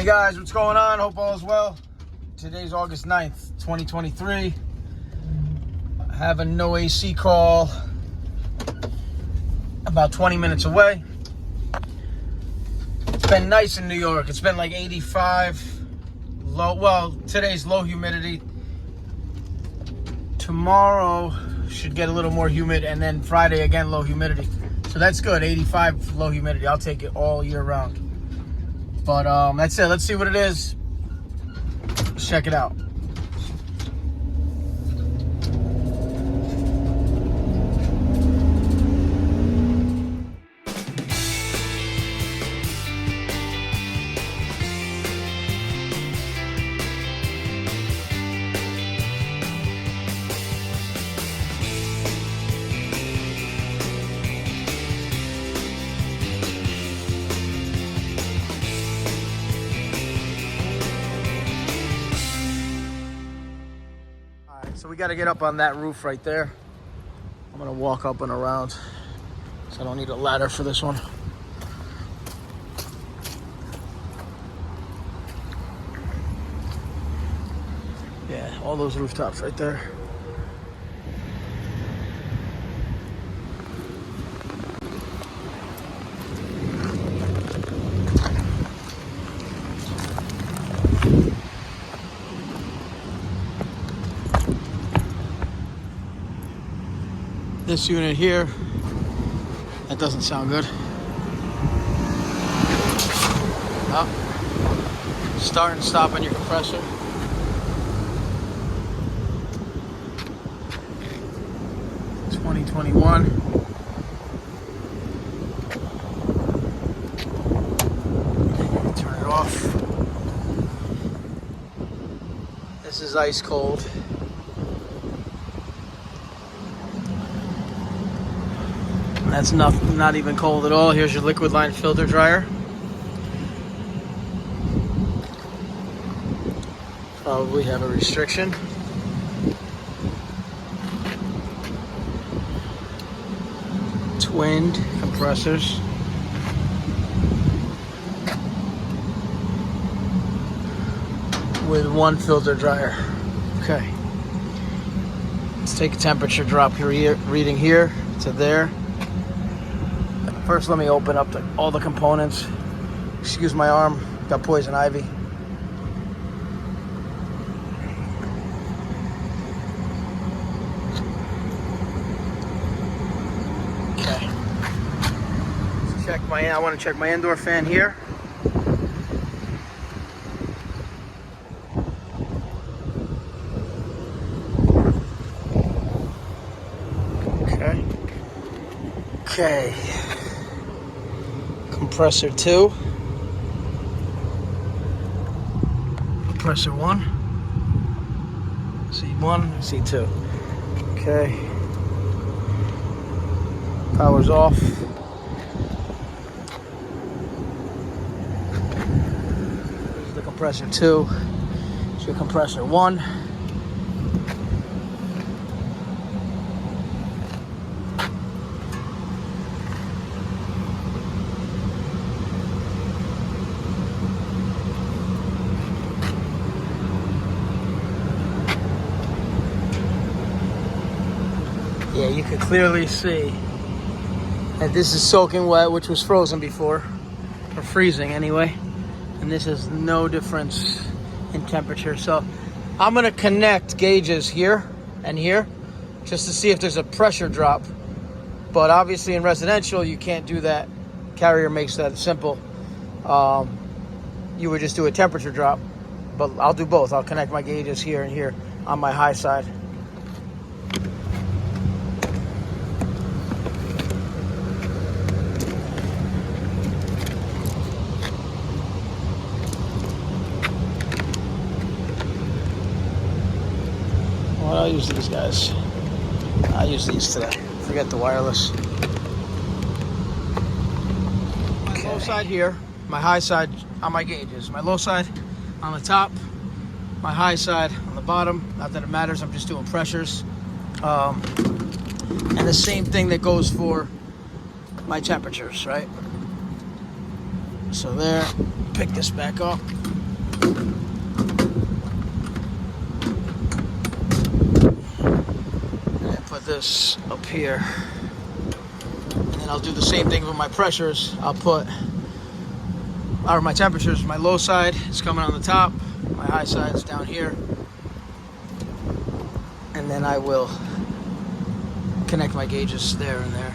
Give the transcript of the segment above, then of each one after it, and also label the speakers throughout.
Speaker 1: guys, what's going on? Hope all is well. Today's August 9th, 2023. I have a no AC call about 20 minutes away. It's been nice in New York. It's been like 85 low. Well, today's low humidity. Tomorrow should get a little more humid, and then Friday again low humidity. So that's good. 85 low humidity. I'll take it all year round. But that's it. Let's see what it is. Let's check it out. So we got to get up on that roof right there. I'm going to walk up and around, so I don't need a ladder for this one. Yeah, all those rooftops right there. This unit here, that doesn't sound good. Oh, start and stop on your compressor. (2021). Turn it off. This is ice cold. That's not even cold at all. Here's your liquid line filter dryer. Probably have a restriction. Twinned compressors. With one filter dryer. Okay. Let's take a temperature drop here, reading here to there. First, let me open up all the components. Excuse my arm, got poison ivy. Okay. I want to check my indoor fan here. Okay. Compressor 2, compressor 1, C1, C2. Okay, power's off. There's the compressor 2. Here's your compressor 1. Yeah, you can clearly see that this is soaking wet, which was frozen before, or freezing anyway. And this is no difference in temperature. So I'm gonna connect gauges here and here just to see if there's a pressure drop. But obviously in residential, you can't do that. Carrier makes that simple. You would just do a temperature drop, but I'll do both. I'll connect my gauges here and here on my high side. I'll use these guys. I'll use these today. Forget the wireless. My low side here, my high side on my gauges. My low side on the top, my high side on the bottom. Not that it matters, I'm just doing pressures. And the same thing that goes for my temperatures, right? So there, pick this back up. And I put this up here. And then I'll do the same thing with my pressures. I'll put, or my temperatures, my low side is coming on the top, my high side is down here. And then I will connect my gauges there and there.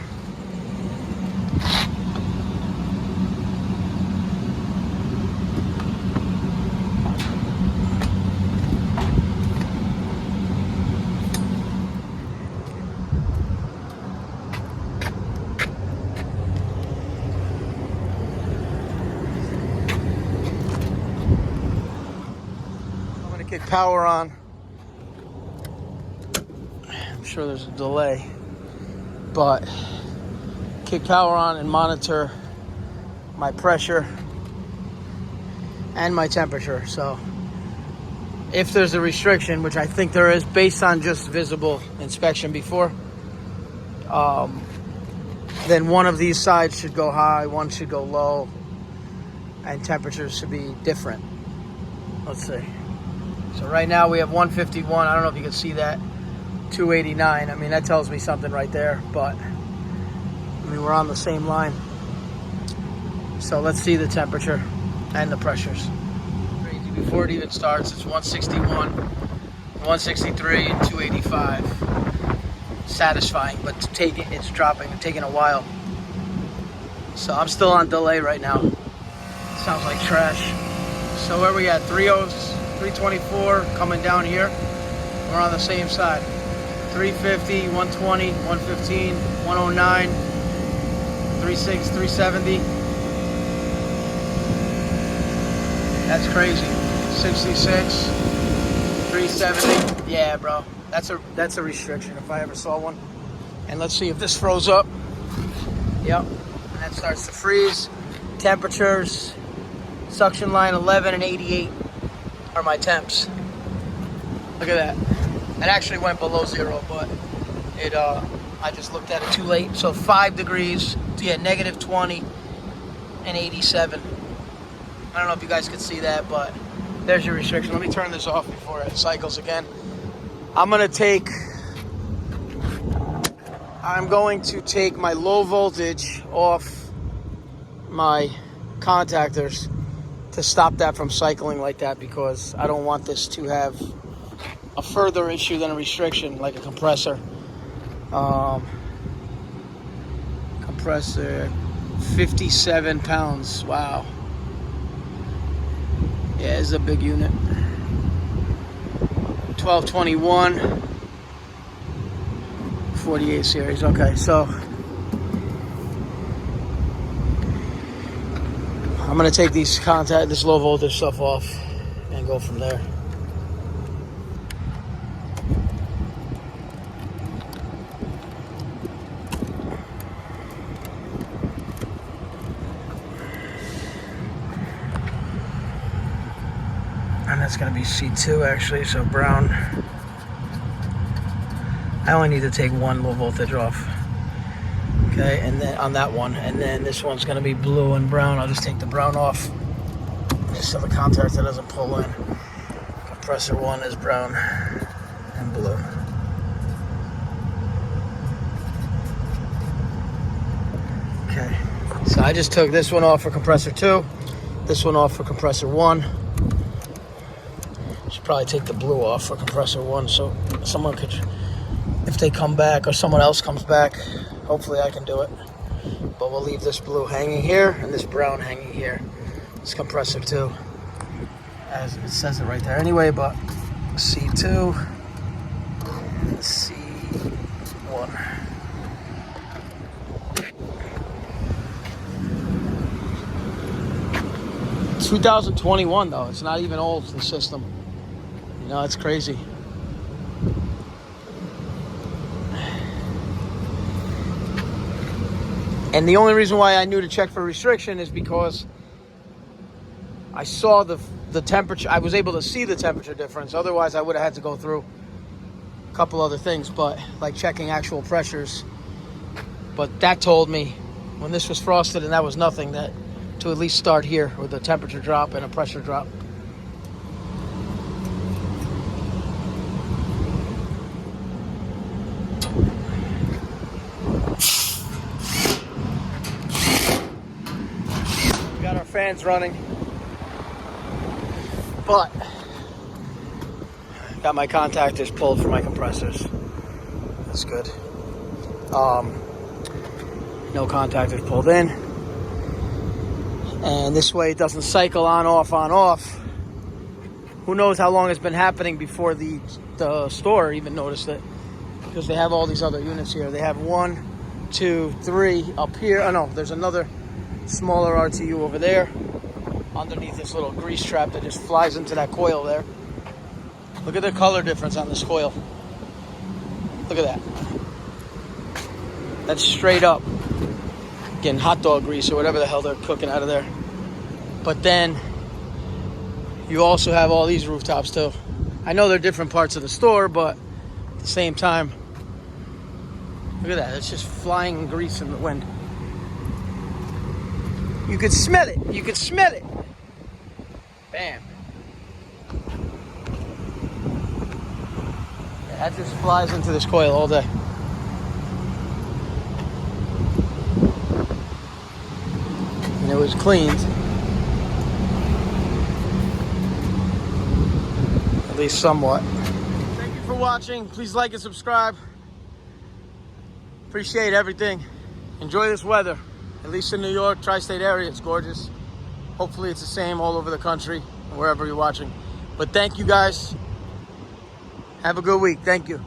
Speaker 1: I'm going to kick power on. I'm sure there's a delay, but kick power on and monitor my pressure and my temperature. So if there's a restriction, which I think there is based on just visible inspection before, then one of these sides should go high, one should go low, and temperatures should be different. Let's see. So right now we have 151. I don't know if you can see that. 289. I mean, that tells me something right there, but I mean, we're on the same line. So let's see the temperature and the pressures. Crazy. Before it even starts, it's 161, 163, and 285. Satisfying, but it's dropping, it's taking a while. So I'm still on delay right now. Sounds like trash. So where we at? 324 coming down here. We're on the same side. 350, 120, 115, 109, 36, 370. That's crazy. 66, 370. Yeah, bro. That's a restriction if I ever saw one. And let's see if this froze up. Yep. And that starts to freeze. Temperatures, suction line 11 and 88 are my temps. Look at that. It actually went below zero, but it I just looked at it too late. So 5 degrees, yeah, negative 20 and 87. I don't know if you guys could see that, but there's your restriction. Let me turn this off before it cycles again. I'm going to take my low voltage off my contactors to stop that from cycling like that, because I don't want this to have a further issue than a restriction, like a compressor. Compressor, 57 pounds. Wow. Yeah, it's a big unit. 1221, 48 series. Okay, so I'm gonna take this low voltage stuff off and go from there. And that's going to be C2 actually, so brown. I only need to take one low voltage off. Okay, and then on that one, and then this one's going to be blue and brown. I'll just take the brown off, just so the contactor doesn't pull in. Compressor 1 is brown and blue. Okay, so I just took this one off for compressor 2, this one off for compressor 1. Should probably take the blue off for compressor 1, so someone could, if they come back or someone else comes back, hopefully I can do it. But we'll leave this blue hanging here and this brown hanging here. It's compressor 2, as it says it right there anyway, but C2, C1. It's 2021 though, it's not even old, the system. You know, it's crazy. And the only reason why I knew to check for restriction is because I saw the temperature. I was able to see the temperature difference. Otherwise, I would have had to go through a couple other things, but like checking actual pressures. But that told me when this was frosted and that was nothing, that to at least start here with a temperature drop and a pressure drop. We got our fans running, but got my contactors pulled for my compressors. That's good. No contactors pulled in. And this way it doesn't cycle on, off. Who knows how long it's been happening before the store even noticed it. Because they have all these other units here. They have 1, 2, 3 up here. Oh no, there's another smaller RTU over there. Underneath this little grease trap that just flies into that coil there. Look at the color difference on this coil. Look at that. That's straight up getting hot dog grease or whatever the hell they're cooking out of there. But then you also have all these rooftops too. I know they're different parts of the store, but at the same time, look at that. It's just flying grease in the wind. You could smell it. You could smell it. Bam. Yeah, that just flies into this coil all day. And it was cleaned. At least somewhat. Thank you for watching. Please like and subscribe. Appreciate everything. Enjoy this weather. At least in New York, tri-state area, it's gorgeous. Hopefully it's the same all over the country, wherever you're watching. But thank you guys. Have a good week. Thank you.